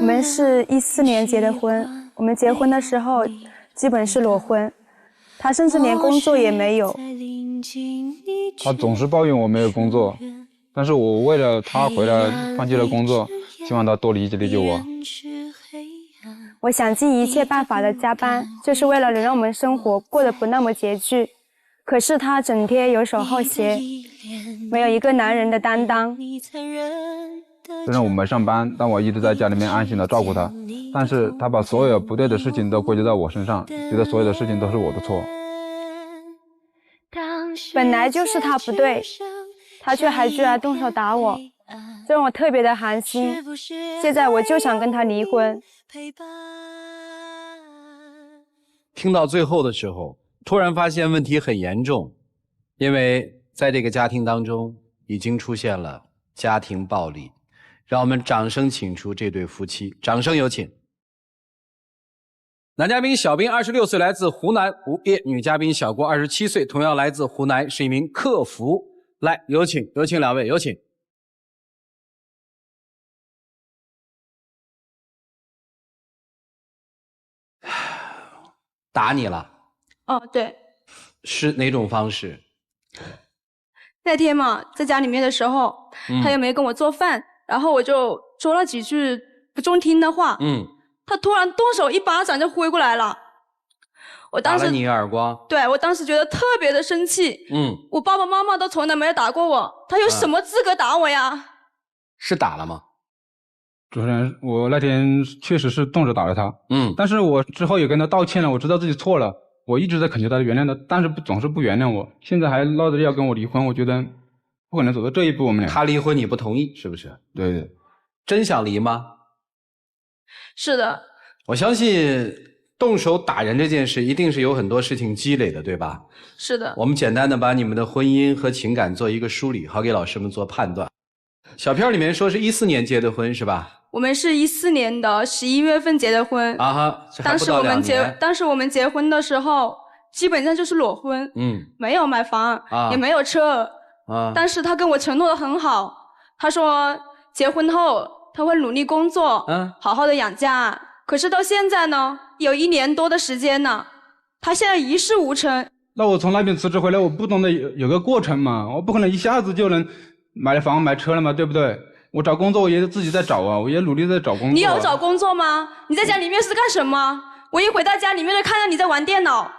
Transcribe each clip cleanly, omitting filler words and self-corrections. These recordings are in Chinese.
我们是14年结的婚，我们结婚的时候基本是裸婚，他甚至连工作也没有。他总是抱怨我没有工作，但是我为了他回来放弃了工作，希望他多理解我。我想尽一切办法的加班，就是为了能让我们生活过得不那么拮据。可是他整天游手好闲，没有一个男人的担当。虽然我没上班，但我一直在家里面安心的照顾他，但是他把所有不对的事情都归咎到我身上，觉得所有的事情都是我的错。本来就是他不对，他却还居然动手打我，这让我特别的寒心。现在我就想跟他离婚。听到最后的时候，突然发现问题很严重，因为在这个家庭当中已经出现了家庭暴力。让我们掌声请出这对夫妻，掌声有请。男嘉宾小兵26岁，来自湖南无业；女嘉宾小郭27岁，同样来自湖南，是一名客服。来，有请两位，有请。打你了？哦，对。是哪种方式？那天嘛，在家里面的时候，他又没跟我做饭。然后我就说了几句不中听的话，他突然动手一巴掌就挥过来了。我当时打了你一耳光。对，我当时觉得特别的生气。我爸爸妈妈都从来没有打过我，他有什么资格打我呀？是打了吗？主持人，我那天确实是动手打了他，但是我之后也跟他道歉了，我知道自己错了，我一直在恳求他原谅他，但是总是不原谅我，现在还闹着要跟我离婚，我觉得不可能走到这一步，我们俩。他离婚你不同意是不是？对对。真想离吗？是的。我相信动手打人这件事一定是有很多事情积累的，对吧？是的。我们简单的把你们的婚姻和情感做一个梳理，好给老师们做判断。小片里面说是14年结的婚是吧？我们是14年的11月份结的婚。啊哈，还不到2年。当时我们结婚的时候基本上就是裸婚，没有买房，也没有车。但是他跟我承诺的很好，他说结婚后他会努力工作，好好的养家。可是到现在呢，有1年多的时间了，他现在一事无成。那我从那边辞职回来，我不懂得有个过程嘛，我不可能一下子就能买房买车了嘛，对不对？我找工作我也自己在找啊，我也努力在找工作。你有找工作吗？你在家里面是干什么？我一回到家里面就看到你在玩电脑。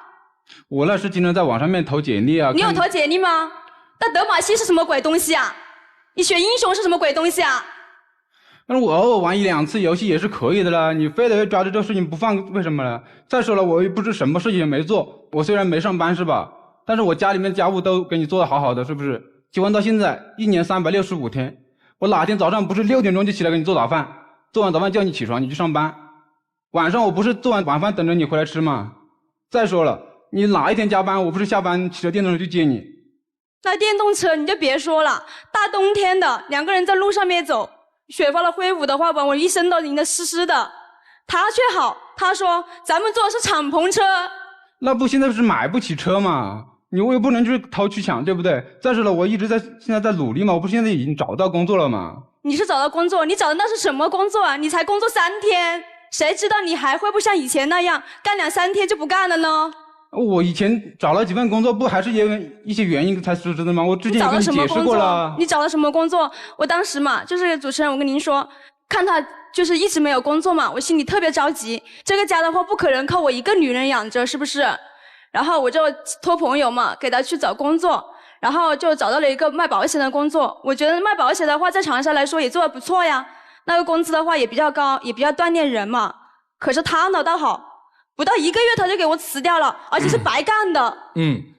我那是经常在网上面投简历啊。你有投简历吗？那德玛西是什么鬼东西啊？你选英雄是什么鬼东西啊？但是我偶尔玩1、2次游戏也是可以的啦，你非得要抓着这事情不放，为什么呢？再说了，我又不是什么事情也没做，我虽然没上班是吧？但是我家里面家务都给你做得好好的，是不是？结婚到现在1年365天，我哪天早上不是6点钟就起来给你做早饭，做完早饭叫你起床你去上班，晚上我不是做完晚饭等着你回来吃吗？再说了，你哪一天加班，我不是下班骑着电动车去接你。那电动车你就别说了，大冬天的2个人在路上面走，雪花的挥舞的话把我一身都淋得湿湿的。他却好，他说咱们坐的是敞篷车。那不现在是买不起车嘛，你我又不能去偷去抢，对不对？再说了，我一直现在在努力嘛，我不是现在已经找到工作了吗？你是找到工作，你找的那是什么工作啊？你才工作3天，谁知道你还会不像以前那样干2、3天就不干了呢？我以前找了几份工作，不还是因为一些原因才辞职的吗？我之前也跟你解释过了。你找了什么工作？我当时嘛，就是主持人，我跟您说，看他就是一直没有工作嘛，我心里特别着急。这个家的话不可能靠我一个女人养着，是不是？然后我就托朋友嘛，给他去找工作，然后就找到了一个卖保险的工作。我觉得卖保险的话，在长沙来说也做得不错呀，那个工资的话也比较高，也比较锻炼人嘛。可是他呢倒好，不到1个月他就给我辞掉了，而且是白干的。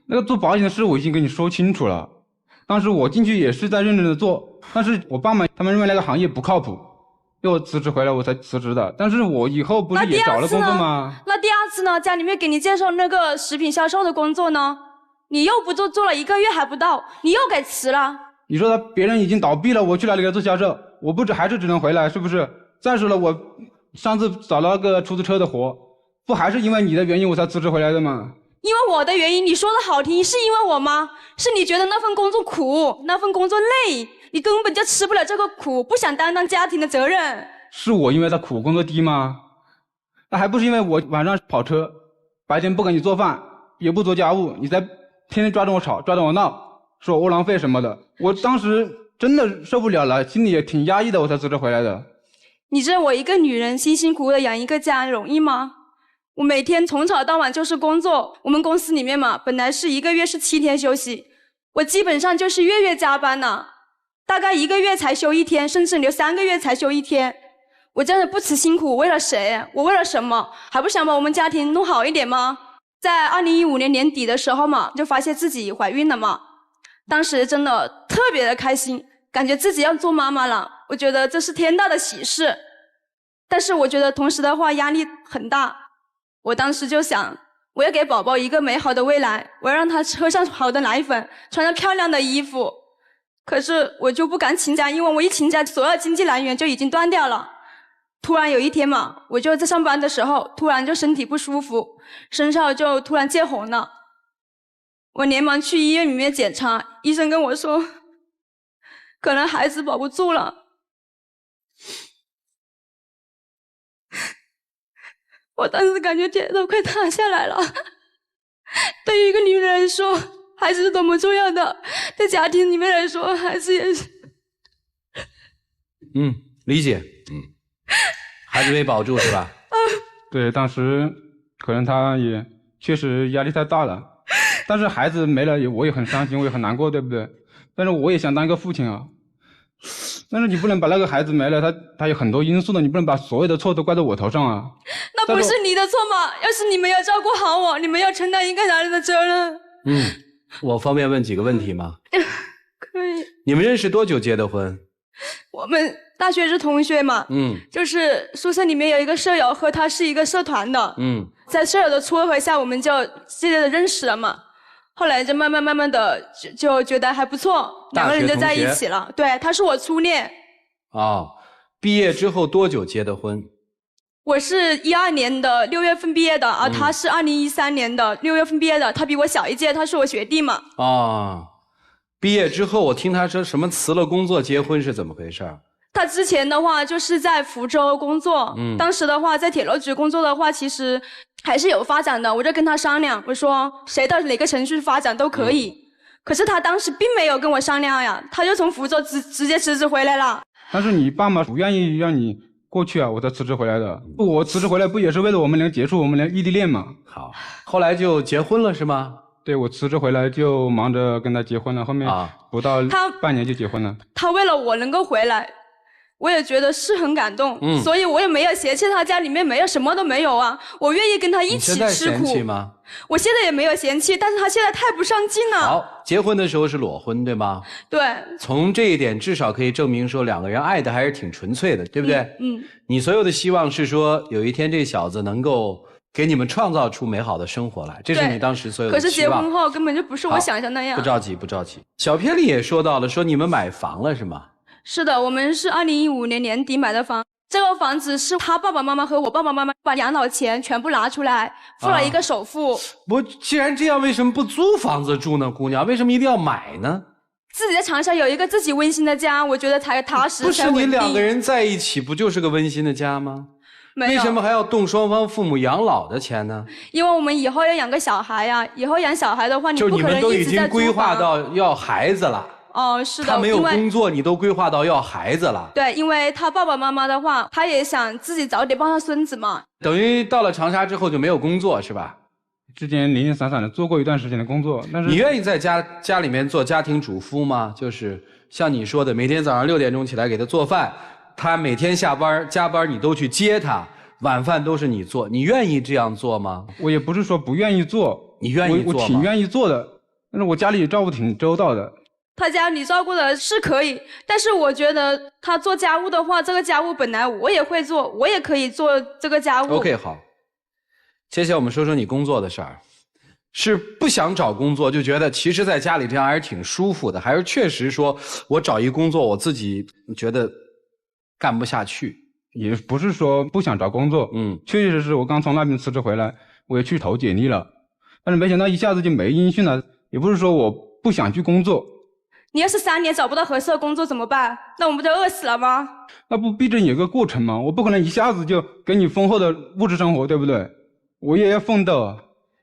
那个做保险的事我已经跟你说清楚了，当时我进去也是在认真的做，但是我爸妈他们认为那个行业不靠谱，要我辞职回来我才辞职的。但是我以后不是也找了工作吗？那第2次呢？家里面给你介绍那个食品销售的工作呢，你又不做，做了1个月还不到，你又给辞了。你说别人已经倒闭了，我去哪里给他做销售？我不还是只能回来，是不是？再说了，我上次找了个出租车的活，不还是因为你的原因我才辞职回来的吗？因为我的原因，你说的好听，是因为我吗？是你觉得那份工作苦，那份工作累，你根本就吃不了这个苦，不想担当家庭的责任。是我因为他苦工资低吗？那还不是因为我晚上跑车，白天不给你做饭，也不做家务，你才天天抓着我吵，抓着我闹，说我窝囊废什么的。我当时真的受不了了，心里也挺压抑的，我才辞职回来的。你知道我一个女人辛辛苦苦的养一个家容易吗？我每天从早到晚就是工作，我们公司里面嘛，本来是1个月是7天休息，我基本上就是月加班呢，大概1个月才休1天，甚至有3个月才休1天。我真的不辞辛苦，为了谁？我为了什么？还不想把我们家庭弄好一点吗？在2015年年底的时候嘛，就发现自己怀孕了嘛，当时真的特别的开心，感觉自己要做妈妈了，我觉得这是天大的喜事。但是我觉得同时的话压力很大，我当时就想，我要给宝宝一个美好的未来，我要让他喝上好的奶粉，穿上漂亮的衣服。可是我就不敢请假，因为我一请假，所有经济来源就已经断掉了。突然有一天嘛，我就在上班的时候，突然就身体不舒服，身上就突然见红了。我连忙去医院里面检查，医生跟我说，可能孩子保不住了。我当时感觉天都快塌下来了。对于一个女人来说，孩子是多么重要的，在家庭里面来说，孩子也是。理解。孩子没保住是吧？对，当时可能他也确实压力太大了，但是孩子没了，我也很伤心，我也很难过，对不对？但是我也想当一个父亲啊。但是你不能把那个孩子没了，他有很多因素的，你不能把所有的错都怪在我头上啊。那不是你的错吗？要是你没有照顾好我，你们要承担一个男人的责任。我方便问几个问题吗？可以。你们认识多久结的婚？我们大学是同学嘛，就是宿舍里面有一个舍友和他是一个社团的，在舍友的撮合下，我们就渐渐的认识了嘛。后来就慢慢的就觉得还不错，两个人就在一起了。对，他是我初恋。毕业之后多久结的婚？我是12年的6月份毕业的，而他是2013年的6月份毕业的，他比我小一届，他是我学弟嘛。毕业之后我听他说什么辞了工作结婚是怎么回事？他之前的话就是在福州工作，当时的话在铁路局工作的话，其实还是有发展的。我就跟他商量，我说谁到哪个城市发展都可以。可是他当时并没有跟我商量呀，他就从福州直接辞职回来了。但是你爸妈不愿意让你过去啊，我才辞职回来的。我辞职回来不也是为了我们能结束我们的异地恋吗？好，后来就结婚了是吗？对，我辞职回来就忙着跟他结婚了，后面不到半年就结婚了。他为了我能够回来，我也觉得是很感动，所以我也没有嫌弃他家里面没有什么都没有啊，我愿意跟他一起吃苦。你现在嫌弃吗？我现在也没有嫌弃，但是他现在太不上进了。好，结婚的时候是裸婚对吗？对。从这一点至少可以证明说两个人爱的还是挺纯粹的，对不对？你所有的希望是说有一天这小子能够给你们创造出美好的生活来，这是你当时所有的期望。可是结婚后根本就不是我想象那样。不着急，不着急。小片里也说到了，说你们买房了是吗？是的，我们是2015年年底买的房。这个房子是他爸爸妈妈和我爸爸妈妈把养老钱全部拿出来，付了一个首付。既然这样，为什么不租房子住呢？姑娘，为什么一定要买呢？自己在长沙有一个自己温馨的家，我觉得才踏实，才稳定。不是你两个人在一起，不就是个温馨的家吗？没有。为什么还要动双方父母养老的钱呢？因为我们以后要养个小孩呀，以后养小孩的话，你不可能一直在租房。就你们都已经规划到要孩子了。是的，他没有工作，你都规划到要孩子了。对，因为他爸爸妈妈的话，他也想自己早点抱上孙子嘛。等于到了长沙之后就没有工作是吧？之前零零散散的做过一段时间的工作，但是你愿意在家里面做家庭主妇吗？就是像你说的，每天早上6点钟起来给他做饭，他每天下班加班你都去接他，晚饭都是你做，你愿意这样做吗？我也不是说不愿意做，你愿意做吗？我挺愿意做的，但是我家里照顾挺周到的。他家里照顾的是可以，但是我觉得他做家务的话，这个家务本来我也会做，我也可以做这个家务。OK， 好。接下来我们说说你工作的事儿，是不想找工作，就觉得其实在家里这样还是挺舒服的，还是确实说我找一工作我自己觉得干不下去？也不是说不想找工作，确确实实我刚从那边辞职回来，我也去投简历了，但是没想到一下子就没音讯了。也不是说我不想去工作。你要是3年找不到合适的工作怎么办？那我们不就饿死了吗？那不逼着你有个过程吗？我不可能一下子就给你丰厚的物质生活，对不对？我也要奋斗啊！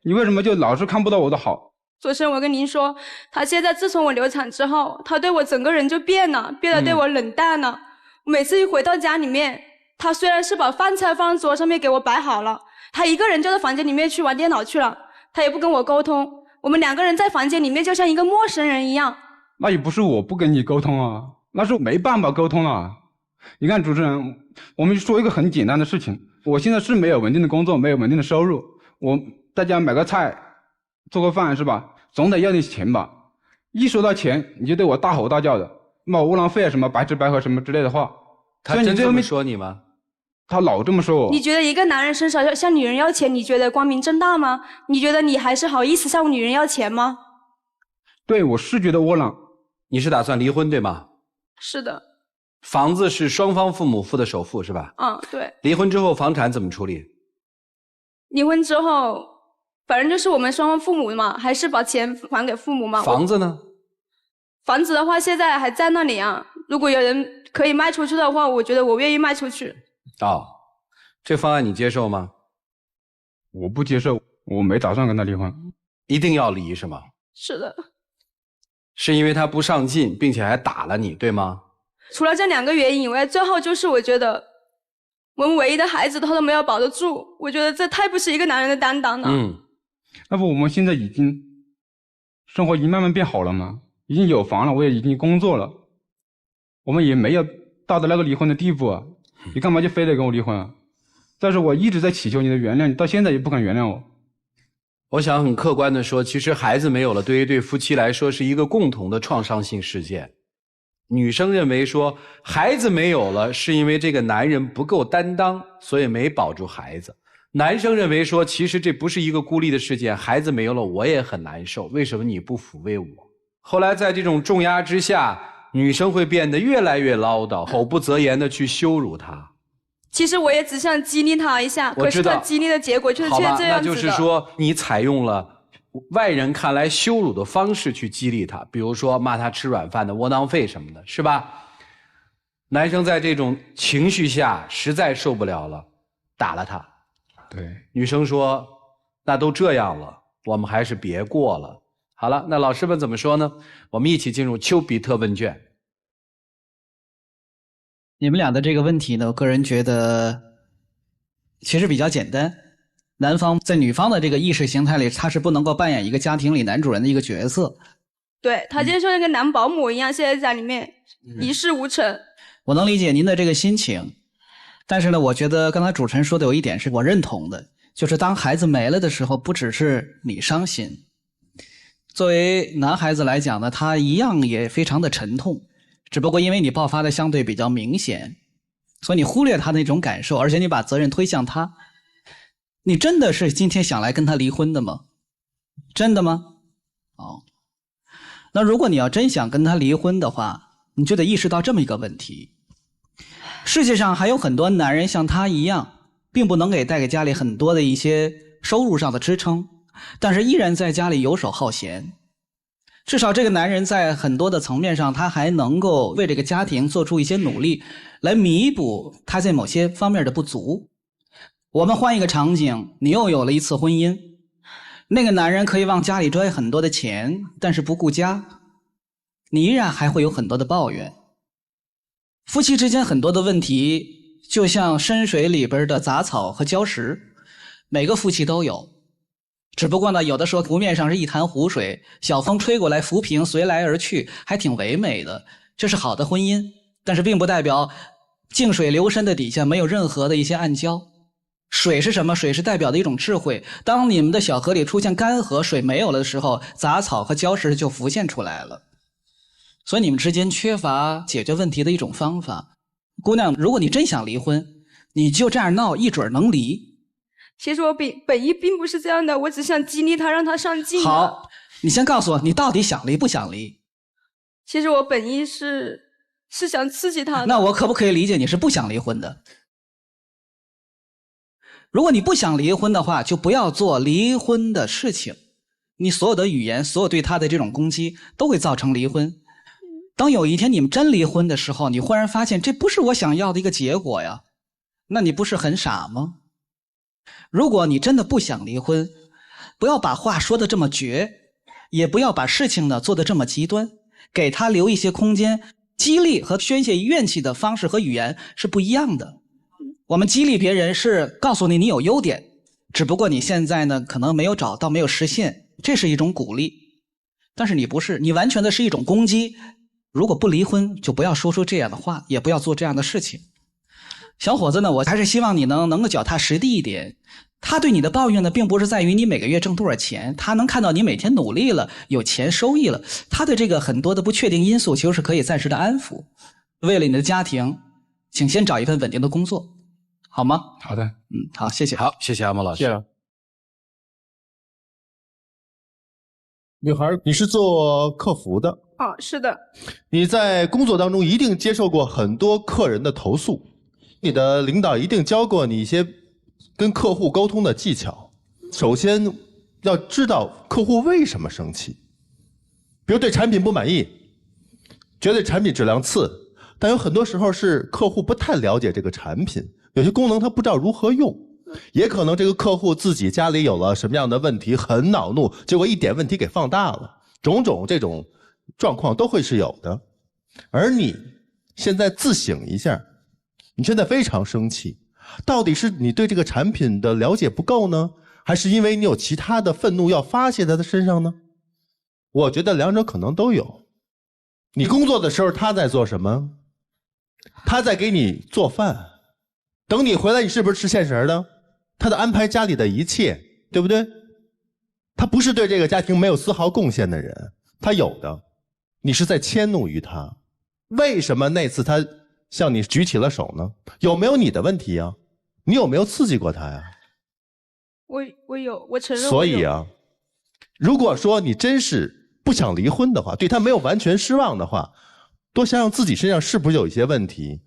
你为什么就老是看不到我的好？主持人，我跟您说，他现在自从我流产之后，他对我整个人就变了，变得对我冷淡了。每次一回到家里面，他虽然是把饭菜放在桌上面给我摆好了，他一个人就在房间里面去玩电脑去了，他也不跟我沟通。我们2个人在房间里面就像一个陌生人一样。那也不是我不跟你沟通啊，那是没办法沟通啊。你看主持人，我们说一个很简单的事情，我现在是没有稳定的工作，没有稳定的收入，我在家买个菜做个饭是吧，总得要点钱吧。一说到钱你就对我大吼大叫的，骂我窝囊废啊，什么白吃白喝什么之类的话。他真这么说你吗？他老这么说我。你觉得一个男人伸手向女人要钱，你觉得光明正大吗？你觉得你还是好意思向女人要钱吗？对，我是觉得窝囊。你是打算离婚对吗？是的。房子是双方父母付的首付是吧？对。离婚之后房产怎么处理？离婚之后反正就是我们双方父母嘛，还是把钱还给父母嘛。房子呢？房子的话现在还在那里啊，如果有人可以卖出去的话，我觉得我愿意卖出去。这方案你接受吗？我不接受，我没打算跟他离婚。一定要离是吗？是的。是因为他不上进，并且还打了你，对吗？除了这2个原因以外，最后就是我觉得我们唯一的孩子他都没有保得住，我觉得这太不是一个男人的担当了。那不我们现在已经生活已经慢慢变好了吗？已经有房了，我也已经工作了，我们也没有到的那个离婚的地步啊，你干嘛就非得跟我离婚啊？但是我一直在祈求你的原谅，你到现在也不肯原谅我。我想很客观的说，其实孩子没有了，对于对夫妻来说是一个共同的创伤性事件。女生认为说孩子没有了是因为这个男人不够担当，所以没保住孩子。男生认为说其实这不是一个孤立的事件，孩子没有了我也很难受，为什么你不抚慰我？后来在这种重压之下，女生会变得越来越唠叨，口不择言的去羞辱他。其实我也只想激励他一下，可是他激励的结果却这样子的。那就是说你采用了外人看来羞辱的方式去激励他，比如说骂他吃软饭的窝囊废什么的，是吧？男生在这种情绪下实在受不了了，打了他。对，女生说那都这样了，我们还是别过了。好了，那老师们怎么说呢？我们一起进入丘比特问卷。你们俩的这个问题呢，我个人觉得其实比较简单。男方在女方的这个意识形态里，他是不能够扮演一个家庭里男主人的一个角色。对，他就像那个男保姆一样，现在在家里面一事无成。我能理解您的这个心情，但是呢，我觉得刚才主持人说的有一点是我认同的，就是当孩子没了的时候，不只是你伤心，作为男孩子来讲呢，他一样也非常的沉痛。只不过因为你爆发的相对比较明显，所以你忽略他那种感受，而且你把责任推向他。你真的是今天想来跟他离婚的吗？真的吗？那如果你要真想跟他离婚的话，你就得意识到这么一个问题。世界上还有很多男人像他一样，并不能带给家里很多的一些收入上的支撑，但是依然在家里游手好闲。至少这个男人在很多的层面上，他还能够为这个家庭做出一些努力，来弥补他在某些方面的不足。我们换一个场景，你又有了一次婚姻，那个男人可以往家里拽很多的钱，但是不顾家，你依然还会有很多的抱怨。夫妻之间很多的问题，就像深水里边的杂草和礁石，每个夫妻都有。只不过呢，有的时候湖面上是一潭湖水，小风吹过来浮萍随来而去，还挺唯美的，这是好的婚姻。但是并不代表静水流深的底下没有任何的一些暗礁。水是什么？水是代表的一种智慧。当你们的小河里出现干涸，水没有了的时候，杂草和礁石就浮现出来了。所以你们之间缺乏解决问题的一种方法。姑娘，如果你真想离婚，你就这样闹，一准能离。其实我本意并不是这样的，我只想激励他，让他上进。好，你先告诉我，你到底想离不想离？其实我本意是想刺激他的。那我可不可以理解你是不想离婚的？如果你不想离婚的话，就不要做离婚的事情。你所有的语言，所有对他的这种攻击，都会造成离婚。当有一天你们真离婚的时候，你忽然发现这不是我想要的一个结果呀，那你不是很傻吗？如果你真的不想离婚，不要把话说得这么绝，也不要把事情呢做得这么极端，给他留一些空间。激励和宣泄怨气的方式和语言是不一样的。我们激励别人是告诉你你有优点，只不过你现在呢可能没有找到，没有实现，这是一种鼓励。但是你不是，你完全的是一种攻击。如果不离婚，就不要说出这样的话，也不要做这样的事情。小伙子呢，我还是希望你能够脚踏实地一点。他对你的抱怨呢，并不是在于你每个月挣多少钱，他能看到你每天努力了，有钱收益了，他对这个很多的不确定因素其实是可以暂时的安抚。为了你的家庭，请先找一份稳定的工作，好吗？好的，好，谢谢。好，谢谢阿莫老师。谢了。女孩，你是做客服的，哦，是的，你在工作当中一定接受过很多客人的投诉，你的领导一定教过你一些跟客户沟通的技巧。首先要知道客户为什么生气，比如对产品不满意，觉得产品质量次，但有很多时候是客户不太了解这个产品，有些功能他不知道如何用，也可能这个客户自己家里有了什么样的问题，很恼怒，结果一点问题给放大了，种种这种状况都会是有的。而你现在自省一下，你现在非常生气，到底是你对这个产品的了解不够呢，还是因为你有其他的愤怒要发泄在他身上呢？我觉得两者可能都有。你工作的时候他在做什么？他在给你做饭，等你回来你是不是吃现成的？他在安排家里的一切，对不对？他不是对这个家庭没有丝毫贡献的人，他有的，你是在迁怒于他。为什么那次他向你举起了手呢？有没有你的问题啊？你有没有刺激过他呀？我有，我承认。所以啊，如果说你真是不想离婚的话，对他没有完全失望的话，多想想自己身上是不是有一些问题，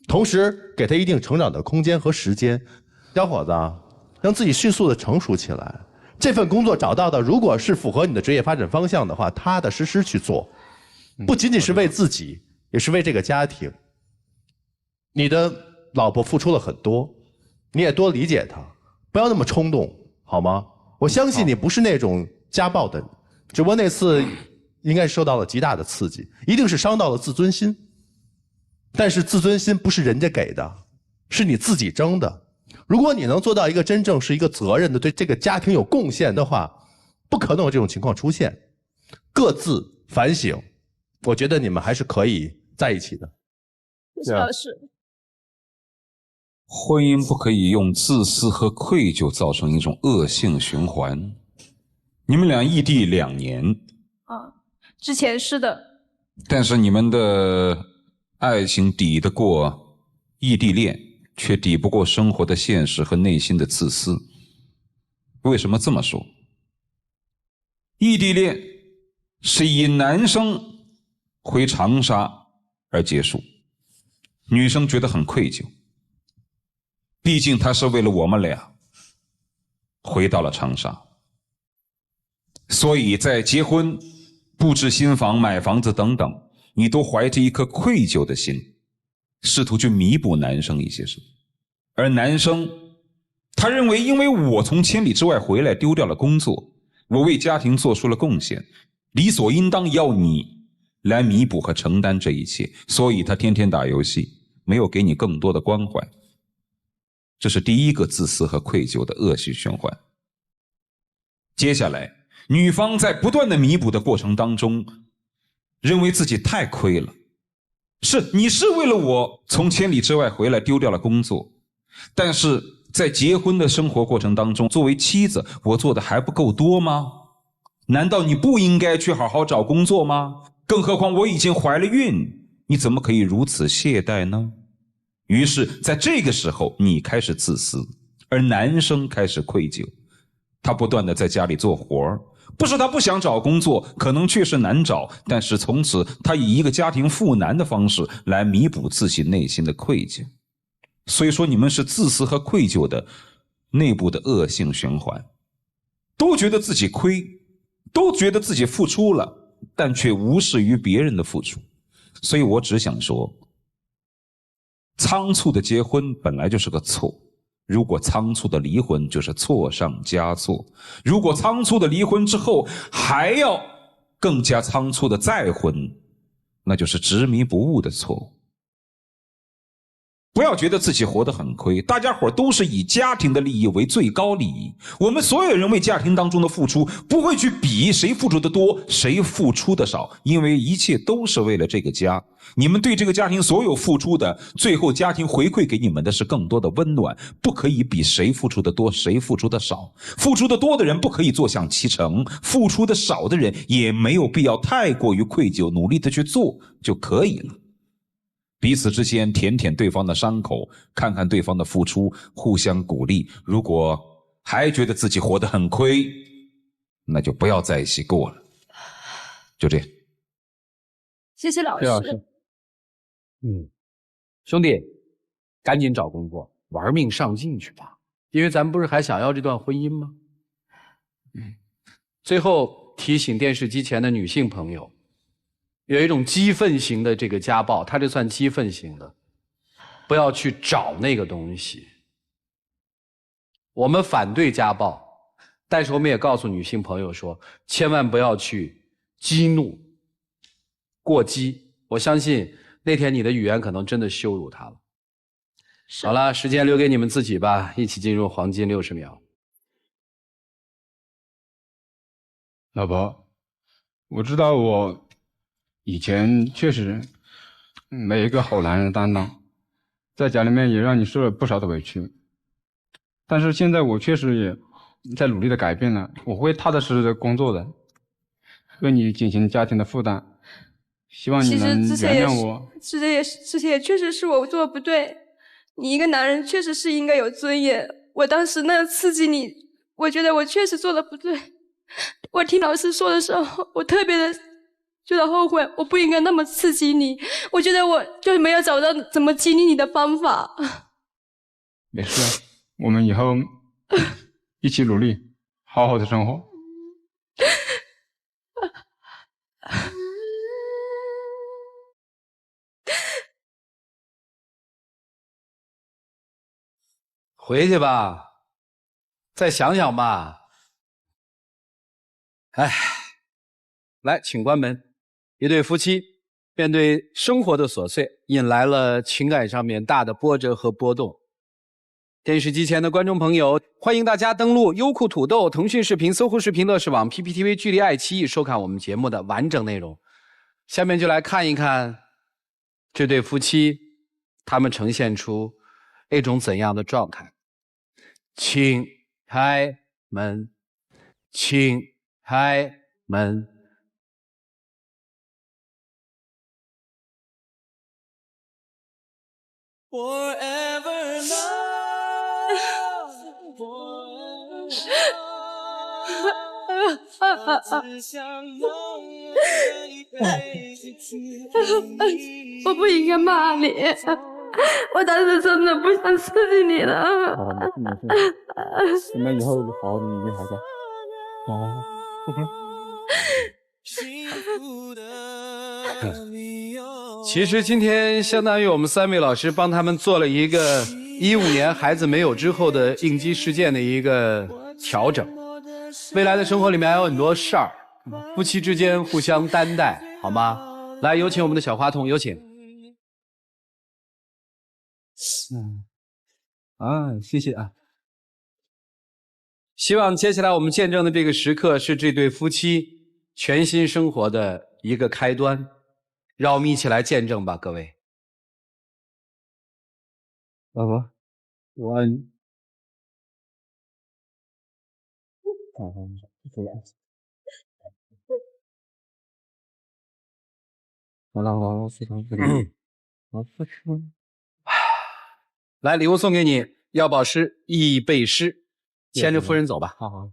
同时给他一定成长的空间和时间。小伙子啊，让自己迅速的成熟起来。这份工作找到的，如果是符合你的职业发展方向的话，踏踏实实去做，不仅仅是为自己，也是为这个家庭。你的老婆付出了很多，你也多理解她，不要那么冲动，好吗？我相信你不是那种家暴的人，只不过那次应该受到了极大的刺激，一定是伤到了自尊心。但是自尊心不是人家给的，是你自己争的。如果你能做到一个真正是一个责任的，对这个家庭有贡献的话，不可能有这种情况出现。各自反省，我觉得你们还是可以在一起的。谢谢老师。婚姻不可以用自私和愧疚造成一种恶性循环。你们俩异地2年，之前是的。但是你们的爱情抵得过异地恋，却抵不过生活的现实和内心的自私。为什么这么说？异地恋是以男生回长沙而结束，女生觉得很愧疚，毕竟他是为了我们俩回到了长沙，所以在结婚、布置新房、买房子等等，你都怀着一颗愧疚的心，试图去弥补男生一些什么。而男生他认为，因为我从千里之外回来，丢掉了工作，我为家庭做出了贡献，理所应当要你来弥补和承担这一切，所以他天天打游戏，没有给你更多的关怀。这是第一个自私和愧疚的恶性循环。接下来，女方在不断的弥补的过程当中，认为自己太亏了。你是为了我从千里之外回来，丢掉了工作，但是在结婚的生活过程当中，作为妻子，我做的还不够多吗？难道你不应该去好好找工作吗？更何况我已经怀了孕，你怎么可以如此懈怠呢？于是在这个时候，你开始自私，而男生开始愧疚。他不断的在家里做活，不是他不想找工作，可能确实难找，但是从此他以一个家庭妇男的方式来弥补自己内心的愧疚。所以说你们是自私和愧疚的内部的恶性循环，都觉得自己亏，都觉得自己付出了，但却无视于别人的付出。所以我只想说，仓促的结婚本来就是个错，如果仓促的离婚就是错上加错，如果仓促的离婚之后还要更加仓促的再婚，那就是执迷不悟的错误。不要觉得自己活得很亏，大家伙都是以家庭的利益为最高利益。我们所有人为家庭当中的付出，不会去比谁付出的多，谁付出的少，因为一切都是为了这个家。你们对这个家庭所有付出的，最后家庭回馈给你们的是更多的温暖，不可以比谁付出的多，谁付出的少。付出的多的人不可以坐享其成，付出的少的人也没有必要太过于愧疚，努力的去做就可以了。彼此之间舔舔对方的伤口，看看对方的付出，互相鼓励。如果还觉得自己活得很亏，那就不要在一起过了。就这样。谢谢老师。谢老师。兄弟，赶紧找工作，玩命上进去吧，因为咱们不是还想要这段婚姻吗？最后提醒电视机前的女性朋友，有一种激愤型的这个家暴，它这算激愤型的，不要去找那个东西。我们反对家暴，但是我们也告诉女性朋友说，千万不要去激怒、过激。我相信那天你的语言可能真的羞辱她了。好了，时间留给你们自己吧，一起进入黄金60秒。老婆，我知道我以前确实没一个好男人担当，在家里面也让你受了不少的委屈，但是现在我确实也在努力的改变了，我会踏踏实实的工作的，为你减轻家庭的负担，希望你能原谅我。之前也确实是我做的不对，你一个男人确实是应该有尊严，我当时那样刺激你，我觉得我确实做的不对。我听老师说的时候，我特别的觉得后悔，我不应该那么刺激你，我觉得我就没有找到怎么激励你的方法。没事，我们以后一起努力，好好的生活。回去吧，再想想吧。哎，来，请关门。一对夫妻面对生活的琐碎，引来了情感上面大的波折和波动。电视机前的观众朋友，欢迎大家登录优酷土豆、腾讯视频、搜狐视频、乐视网、PPTV、距离爱奇艺收看我们节目的完整内容。下面就来看一看这对夫妻，他们呈现出一种怎样的状态。请开门，请开门。Forever love, forever love， 只想永远一辈子去爱你。我不应该骂你，我当时真的不想刺激你了。那以后好，你好的。哦。其实今天相当于我们3位老师帮他们做了一个15年孩子没有之后的应激事件的一个调整。未来的生活里面还有很多事儿，夫妻之间互相担待，好吗？来，有请我们的小话筒，有请。谢谢啊。希望接下来我们见证的这个时刻是这对夫妻全新生活的一个开端，让我们一起来见证吧，各位。老婆，我爱你。好了，非常。来，礼物送给你，要保湿益倍湿，牵着夫人走吧。好。